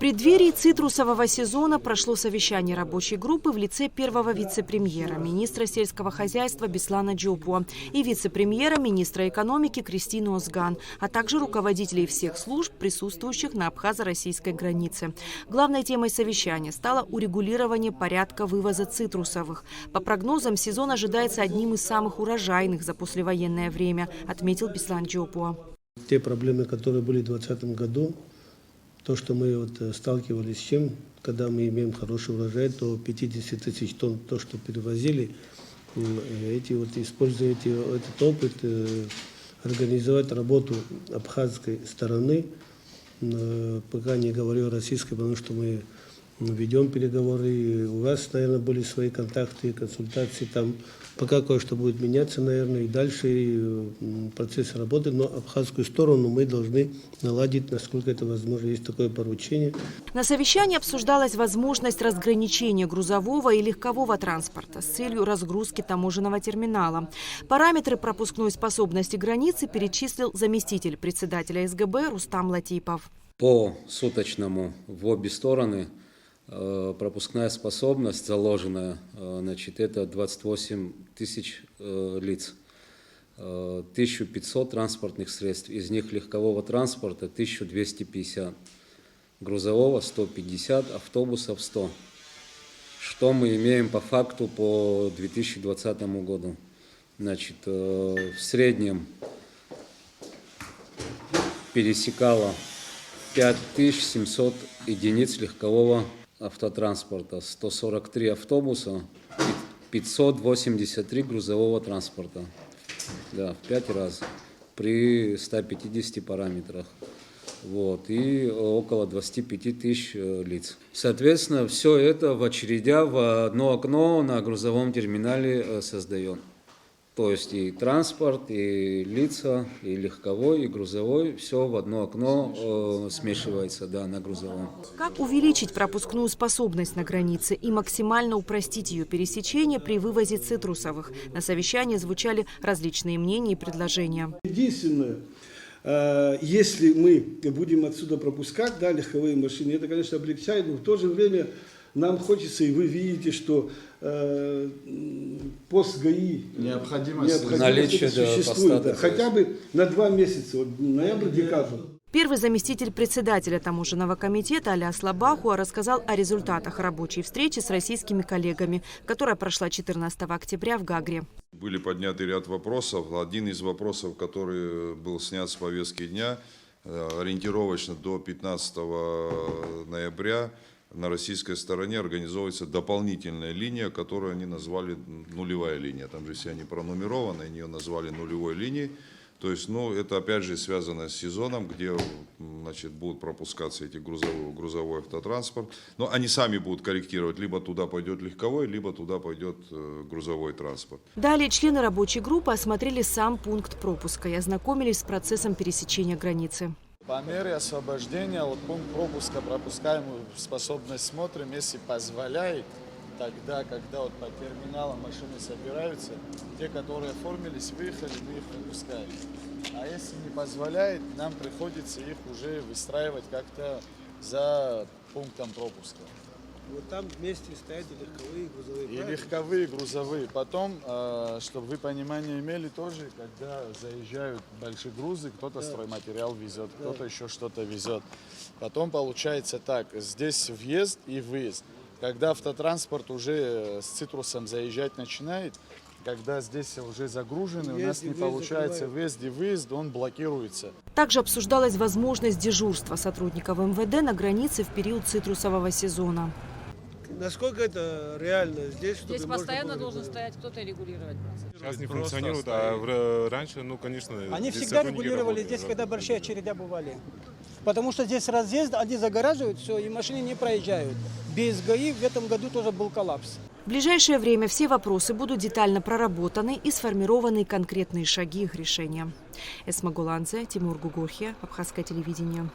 преддверии цитрусового сезона прошло совещание рабочей группы в лице первого вице-премьера, министра сельского хозяйства Беслана Джопуа и вице-премьера, министра экономики Кристины Озган, а также руководителей всех служб, присутствующих на абхазо-российской границе. Главной темой совещания стало урегулирование порядка вывоза цитрусовых. По прогнозам, сезон ожидается одним из самых урожайных за послевоенное время, отметил Беслан Джопуа. Те проблемы, которые были в 2020 году, то, что мы сталкивались с чем, когда мы имеем хороший урожай, то 50 тысяч тонн, то, что перевозили, используя этот опыт, организовать работу абхазской стороны, пока не говорю о российской, потому что мы ведем переговоры, у вас, наверное, были свои контакты, консультации, там пока кое-что будет меняться, наверное, и дальше процесс работы, но абхазскую сторону мы должны наладить, насколько это возможно, есть такое поручение. На совещании обсуждалась возможность разграничения грузового и легкового транспорта с целью разгрузки таможенного терминала. Параметры пропускной способности границы перечислил заместитель председателя СГБ Рустам Латипов. По суточному в обе стороны пропускная способность заложенная, это 28 тысяч лиц, 1500 транспортных средств, из них легкового транспорта 1250, грузового 150, автобусов 100. Что мы имеем по факту по 2020 году? В среднем пересекало 5700 единиц легкового автотранспорта, 143 автобуса, 583 грузового транспорта. Да, в 5 раз при 150 параметрах. И около 25 тысяч лиц. Соответственно, все это в очередях в одно окно на грузовом терминале создаем. То есть и транспорт, и лица, и легковой, и грузовой, все в одно окно смешивается, на грузовом. Как увеличить пропускную способность на границе и максимально упростить ее пересечение при вывозе цитрусовых? На совещании звучали различные мнения и предложения. Единственное, если мы будем отсюда пропускать легковые машины, это, конечно, облегчает, но в то же время нам хочется, и вы видите, что пост ГАИ необходимость существует, хотя бы на 2 месяца, ноябрь-декабрь. Первый заместитель председателя таможенного комитета Аляс Лабахуа рассказал о результатах рабочей встречи с российскими коллегами, которая прошла 14 октября в Гагре. Были подняты ряд вопросов. Один из вопросов, который был снят с повестки дня, ориентировочно до 15 ноября на российской стороне организовывается дополнительная линия, которую они назвали нулевая линия. Там же все они пронумерованы, они ее назвали нулевой линией. То есть, это опять же связано с сезоном, где, будут пропускаться эти грузовой автотранспорт. Но они сами будут корректировать, либо туда пойдет легковой, либо туда пойдет грузовой транспорт. Далее члены рабочей группы осмотрели сам пункт пропуска и ознакомились с процессом пересечения границы. По мере освобождения пункт пропуска, пропускаемую способность смотрим, если позволяет, тогда, когда по терминалам машины собираются, те, которые оформились, выехали, мы их пропускаем. А если не позволяет, нам приходится их уже выстраивать как-то за пунктом пропуска. Вот там вместе стоят и легковые, и грузовые. И легковые, и грузовые. Потом, чтобы вы понимание имели тоже, когда заезжают большие грузы, кто-то стройматериал везет, кто-то еще что-то везет. Потом получается так, здесь въезд и выезд. Когда автотранспорт уже с цитрусом заезжать начинает, когда здесь уже загружены, у нас не получается въезд и выезд, он блокируется. Также обсуждалась возможность дежурства сотрудников МВД на границе в период цитрусового сезона. Насколько это реально здесь? Здесь постоянно должен стоять кто-то и регулировать процесс. Сейчас не функционирует, а раньше, конечно... Они всегда регулировали здесь, когда большие очереди бывали. Потому что здесь разъезд, они загораживают все, и машины не проезжают. Без ГАИ в этом году тоже был коллапс. В ближайшее время все вопросы будут детально проработаны и сформированы конкретные шаги их решения. Эсма Гуланзе, Тимур Гугурхи, Абхазское телевидение.